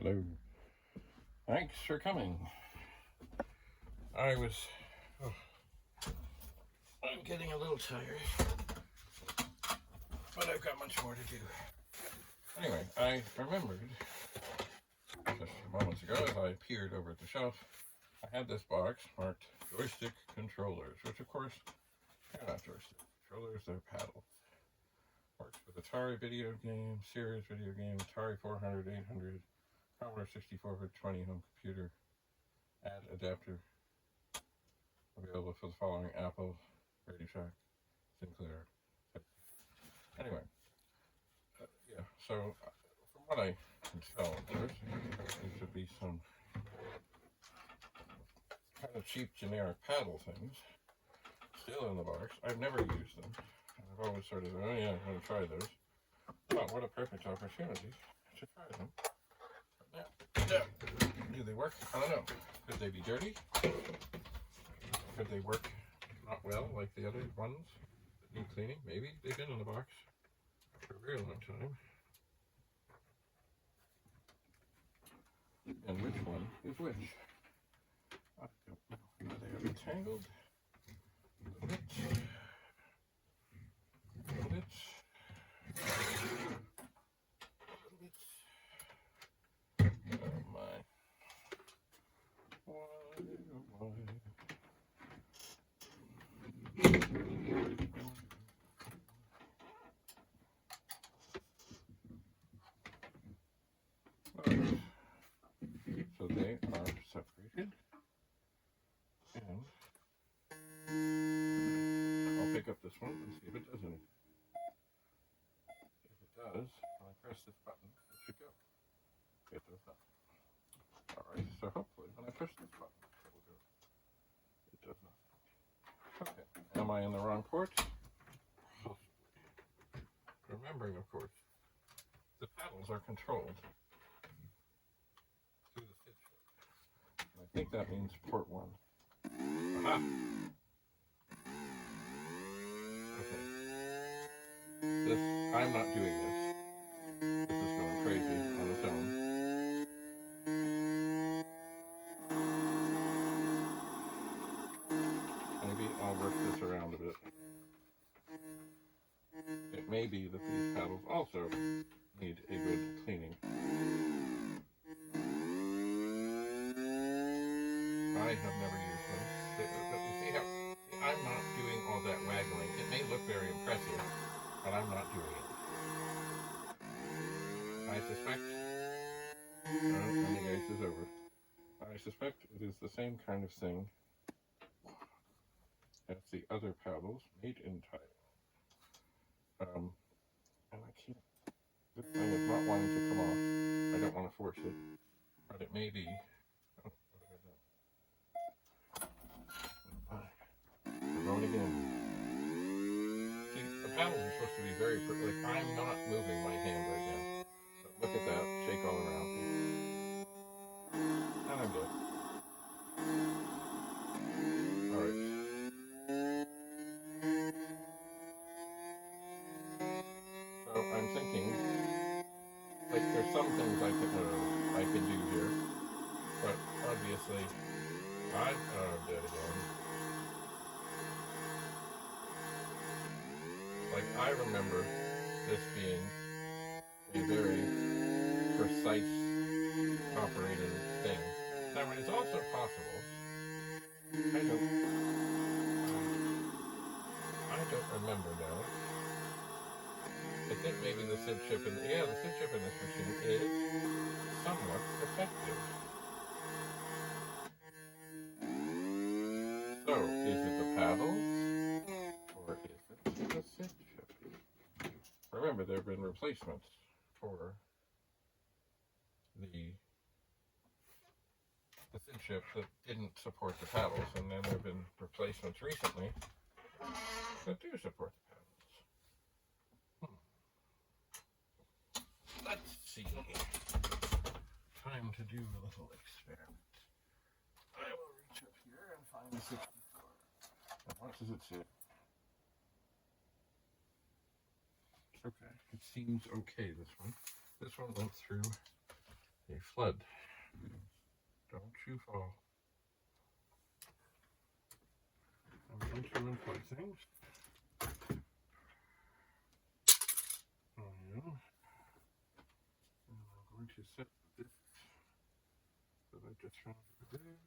Hello. Thanks for coming. I'm getting a little tired, but I've got much more to do. Anyway, I remembered just a few moments ago as I peered over at the shelf, I had this box marked joystick controllers, which of course, they're not joystick controllers, they're paddles. Works with Atari video game, Series video game, Atari 400, 800, Commodore 64-bit 20 home computer, add adapter, available for the following: Apple, Radio Shack, Sinclair. Anyway, yeah, so from what I can tell, there seems to be some kind of cheap generic paddle things still in the box. I've never used them. I've always sort of, oh yeah, I'm going to try those. Well, what a perfect opportunity to try them. But now, do they work? I don't know. Could they be dirty? Could they work not well like the other ones that need cleaning? Maybe. They've been in the box for a very long time. And which one is which? I don't know. Are they entangled? A bit. Oh my. Why? So they are separated, and I'll pick up this one and see if it does anything. If it does, when I press this button, it should go. It does not. Alright, so hopefully when I push this button, it will go. It does not. Okay, am I in the wrong port? Remembering, of course, the paddles are controlled through the SID chip. And I think that means port 1. Aha! Okay. I'm not doing this. This is going crazy on its own. Maybe I'll work this around a bit. It may be that these paddles also need a good cleaning. I have never used them. But you see how I'm not doing all that waggling. It may look very impressive, but I'm not doing it. I suspect, and the ice is over. I suspect it is the same kind of thing as the other paddles made in Thailand. And I can't. This thing is not wanting to come off. I don't want to force it, but it may be. Oh, what have I done? We're going again. See, the paddles are supposed to be very, like, I'm not moving my hand right now. But look at that, shake all around. And I'm dead. Alright. So I'm thinking, like, there's some things I can do here, but obviously, I'm dead again. Like, I remember this being a very precise operating thing. Now, it is also possible, I don't remember now. I think maybe the SID chip the SID chip in this machine is somewhat effective. So, is it the paddle, or is it the SID chip? Remember, there have been replacements for the SID chip that didn't support the paddles, and then there have been replacements recently that do support the paddles. Let's see. Time to do a little experiment. I will reach up here and find the 64. And what does it say? Okay, it seems okay, this one. This one went through a flood. Don't you fall. I'm going to unplug things. Oh, yeah. And I'm going to set this that I just found over there.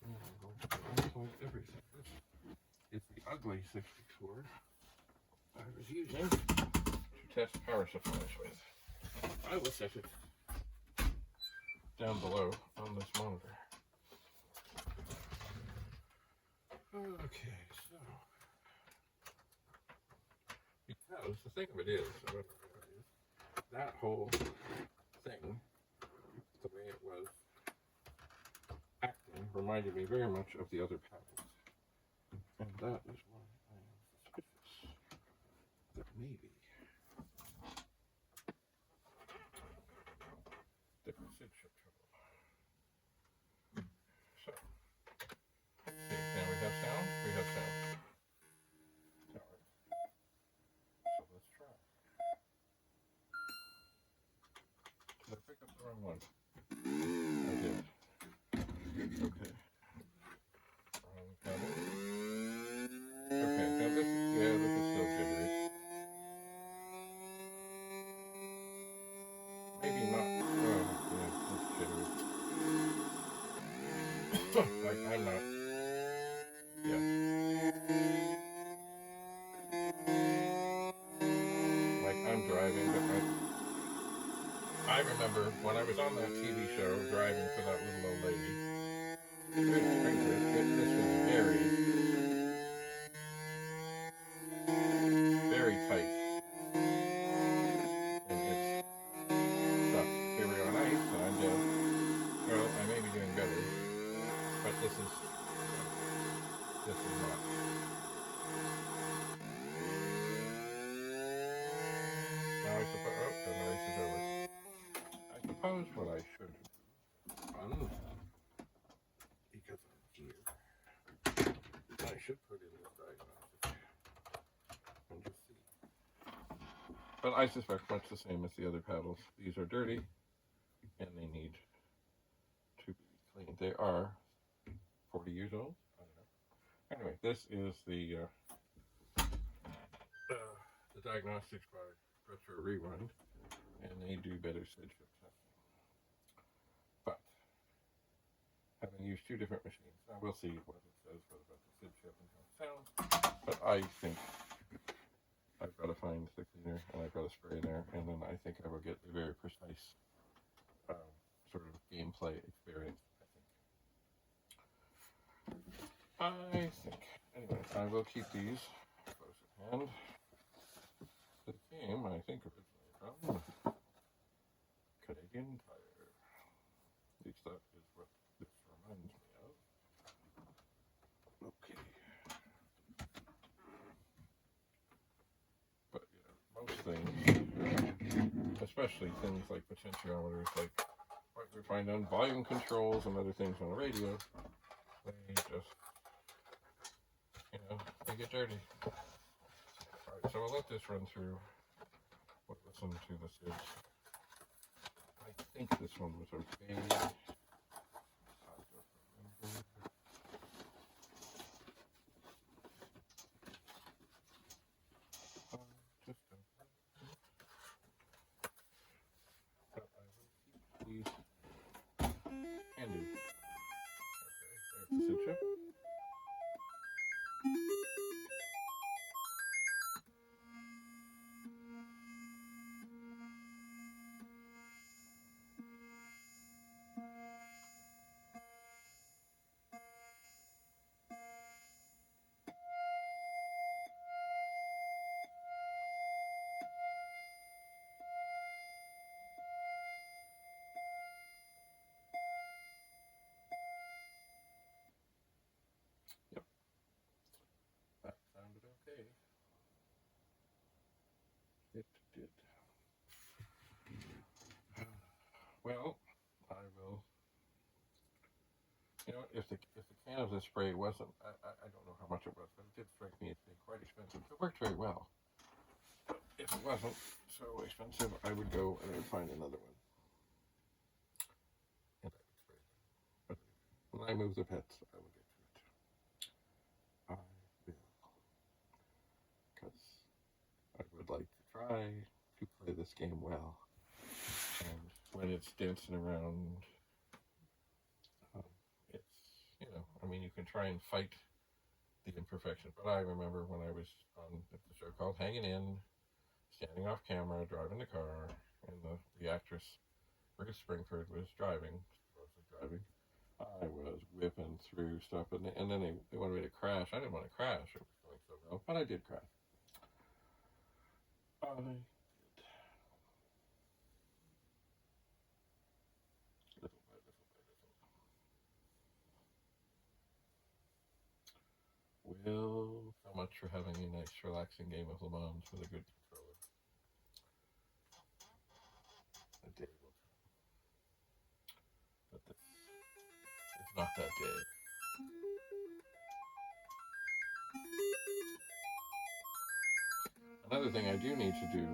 And I'm going to unplug everything. This is the ugly 64 I was using to test power supplies with. I will set it down below on this monitor. Okay, so because the thing of it is, that whole thing, the way it was acting, reminded me very much of the other paddles, and that is why I am suspicious that maybe there was SID chip trouble. So, see, now we have sound. We have sound. All right. So let's try. Did I pick up the wrong one? I did. Okay. Wrong pedal. Okay, now this is still jittery. Maybe not. Oh, yeah, that's jittery. Like, I'm not. Yeah. Like, I'm driving, but I remember when I was on that TV show, driving for that little old lady. This was very tight. And it's stuck. Here we are on ice, and I'm dead. Well, I may be doing better, but this is not. Now I suppose, oh, then the race is over. I suppose what I should do, because I'm here, I should put in this diagnostic and just see. But I suspect much the same as the other paddles. These are dirty, and they need to be cleaned. They are 40 years old. I don't know. Anyway, this is the diagnostics by Retro Rewind, and they do better SID chip testing. But having used two different machines, now we'll see what it says about the SID chip and how it sounds. But I think I've got to find the cleaner, and I've got to spray in there, and then I think I will get a very precise sort of gameplay experience. I think. Anyway, I will keep these close at hand. The game, I think, originally from Canadian Tire. At least that is what this reminds me of. Okay. But yeah, most things, especially things like potentiometers, like what we find on volume controls and other things on the radio, they just, they get dirty. Alright, so I'll let this run through. We'll listen to the SIDs. I think this one was okay. I don't remember. Just don't. But I will keep these handy. Okay, there's the SID chip. Yep, that sounded okay. It did. Well, I will. If the can of the spray wasn't, I don't know how much it was, but it did strike me as being quite expensive. It worked very well. But if it wasn't so expensive, I would go and find another one. when I move the pets, I will get to it. I will. Because I would like to try to play this game well. And when it's dancing around, it's, you know, I mean, you can try and fight the imperfection. But I remember when I was on the show called Hanging In, standing off camera, driving the car, and the actress, Ruth Springford, was driving, I was whipping through stuff, and then they wanted me to crash. I didn't want to crash. It was going so well, but I did crash. I did. Little by little by little. Well, so much for having a nice, relaxing game of LeMans with a good controller. A day will come. But this is not that day. Another thing I do need to do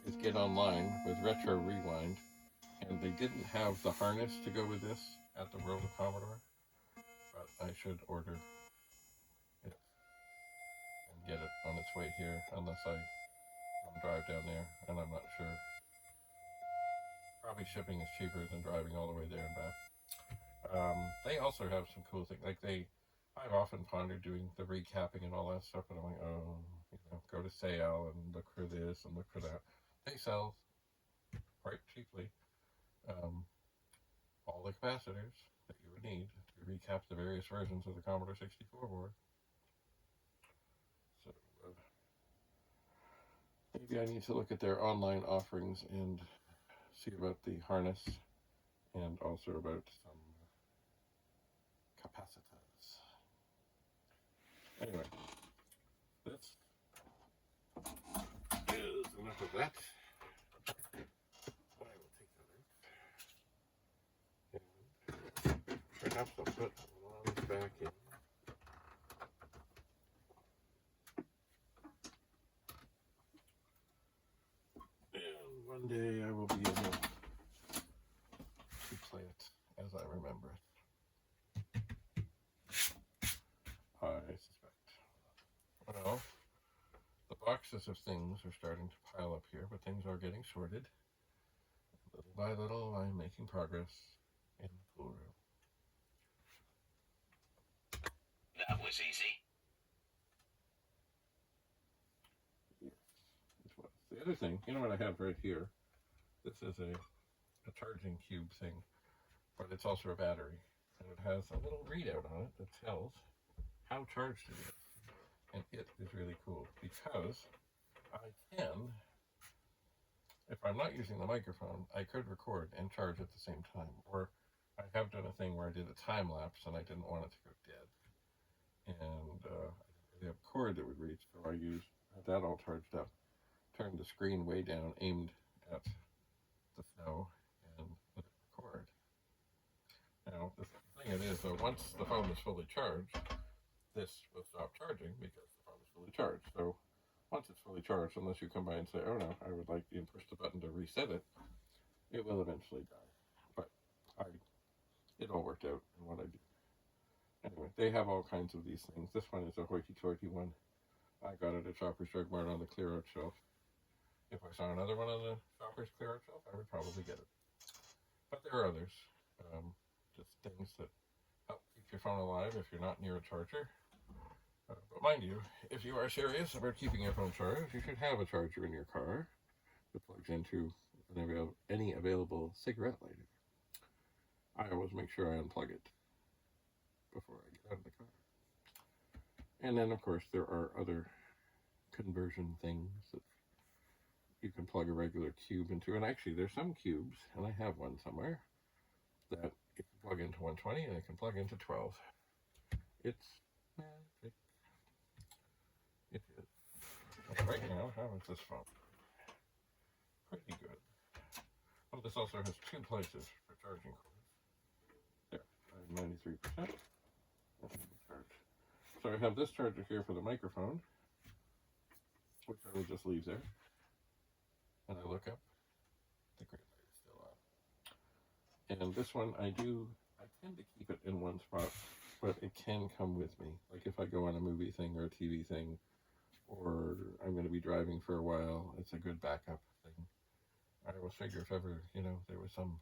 is get online with Retro Rewind, and they didn't have the harness to go with this at the World of Commodore, but I should order it and get it on its way here, unless I drive down there, and I'm not sure. Probably shipping is cheaper than driving all the way there and back. They also have some cool things, like I've often pondered doing the recapping and all that stuff, and I'm like, oh, you know, go to sale and look for this and look for that. They sell quite cheaply all the capacitors that you would need to recap the various versions of the Commodore 64 board. So maybe I need to look at their online offerings and see about the harness and also about some capacitors. Anyway, this is enough of that. I will take that out. And perhaps I'll put LeMans back in. And one day I will be able to play it as I remember it. I suspect. Well, the boxes of things are starting to pile up here, but things are getting sorted. Little by little, I'm making progress in the pool room. That was easy. Yes, it was. The other thing, you know what I have right here? This is a charging cube thing, but it's also a battery. And it has a little readout on it that tells how charged it is. And it is really cool because I can, if I'm not using the microphone, I could record and charge at the same time. Or I have done a thing where I did a time lapse and I didn't want it to go dead. And I didn't have a cord that would reach, so I used that all charged up, turned the screen way down, aimed at the snow, and let it record. Now, the thing it is, once the phone is fully charged, this will stop charging because the phone is fully charged. So once it's fully charged, unless you come by and say, oh no, I would like you to push the button to reset it, it will eventually die. But it all worked out in what I did. Anyway, they have all kinds of these things. This one is a hoity-toity one. I got it at Shoppers Drug Mart on the clear-out shelf. If I saw another one on the Shoppers clear-out shelf, I would probably get it. But there are others. Just things that help keep your phone alive if you're not near a charger. But mind you, if you are serious about keeping your phone charged, you should have a charger in your car that plugs into any available cigarette lighter. I always make sure I unplug it before I get out of the car. And then, of course, there are other conversion things that you can plug a regular cube into. And actually, there's some cubes, and I have one somewhere, that you can plug into 120 and it can plug into 12. It's magic. It is. And right now, how is this phone? Pretty good. Oh, this also has two places for charging cords. There, I have 93%. So I have this charger here for the microphone, which I will just leave there. And I look up, the green light is still on. And this one I tend to keep it in one spot, but it can come with me. Like if I go on a movie thing or a TV thing, or I'm going to be driving for a while, it's a good backup thing. I always figure if ever, there was some,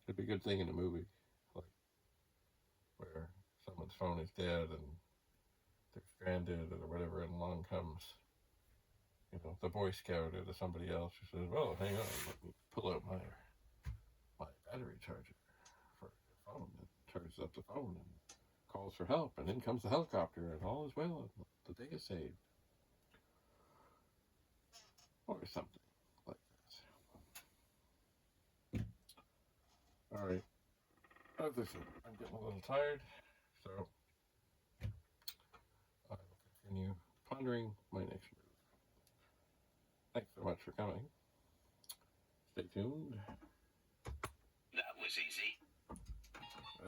it'd be a good thing in a movie, like where someone's phone is dead and they're stranded or whatever, and along comes, the Boy Scout or somebody else who says, well, hang on, let me pull out my battery charger for the phone, and charges up the phone and calls for help, and in comes the helicopter, and all is well, and the day is saved. Or something like that. All right. As I said, I'm getting a little tired, so I will continue pondering my next move. Thanks so much for coming. Stay tuned. That was easy.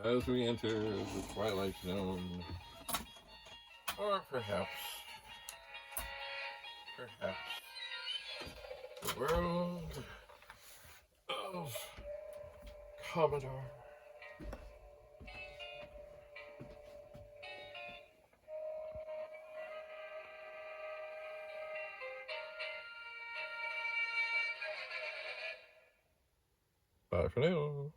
As we enter the Twilight Zone, or perhaps the world of Commodore. Bye for now.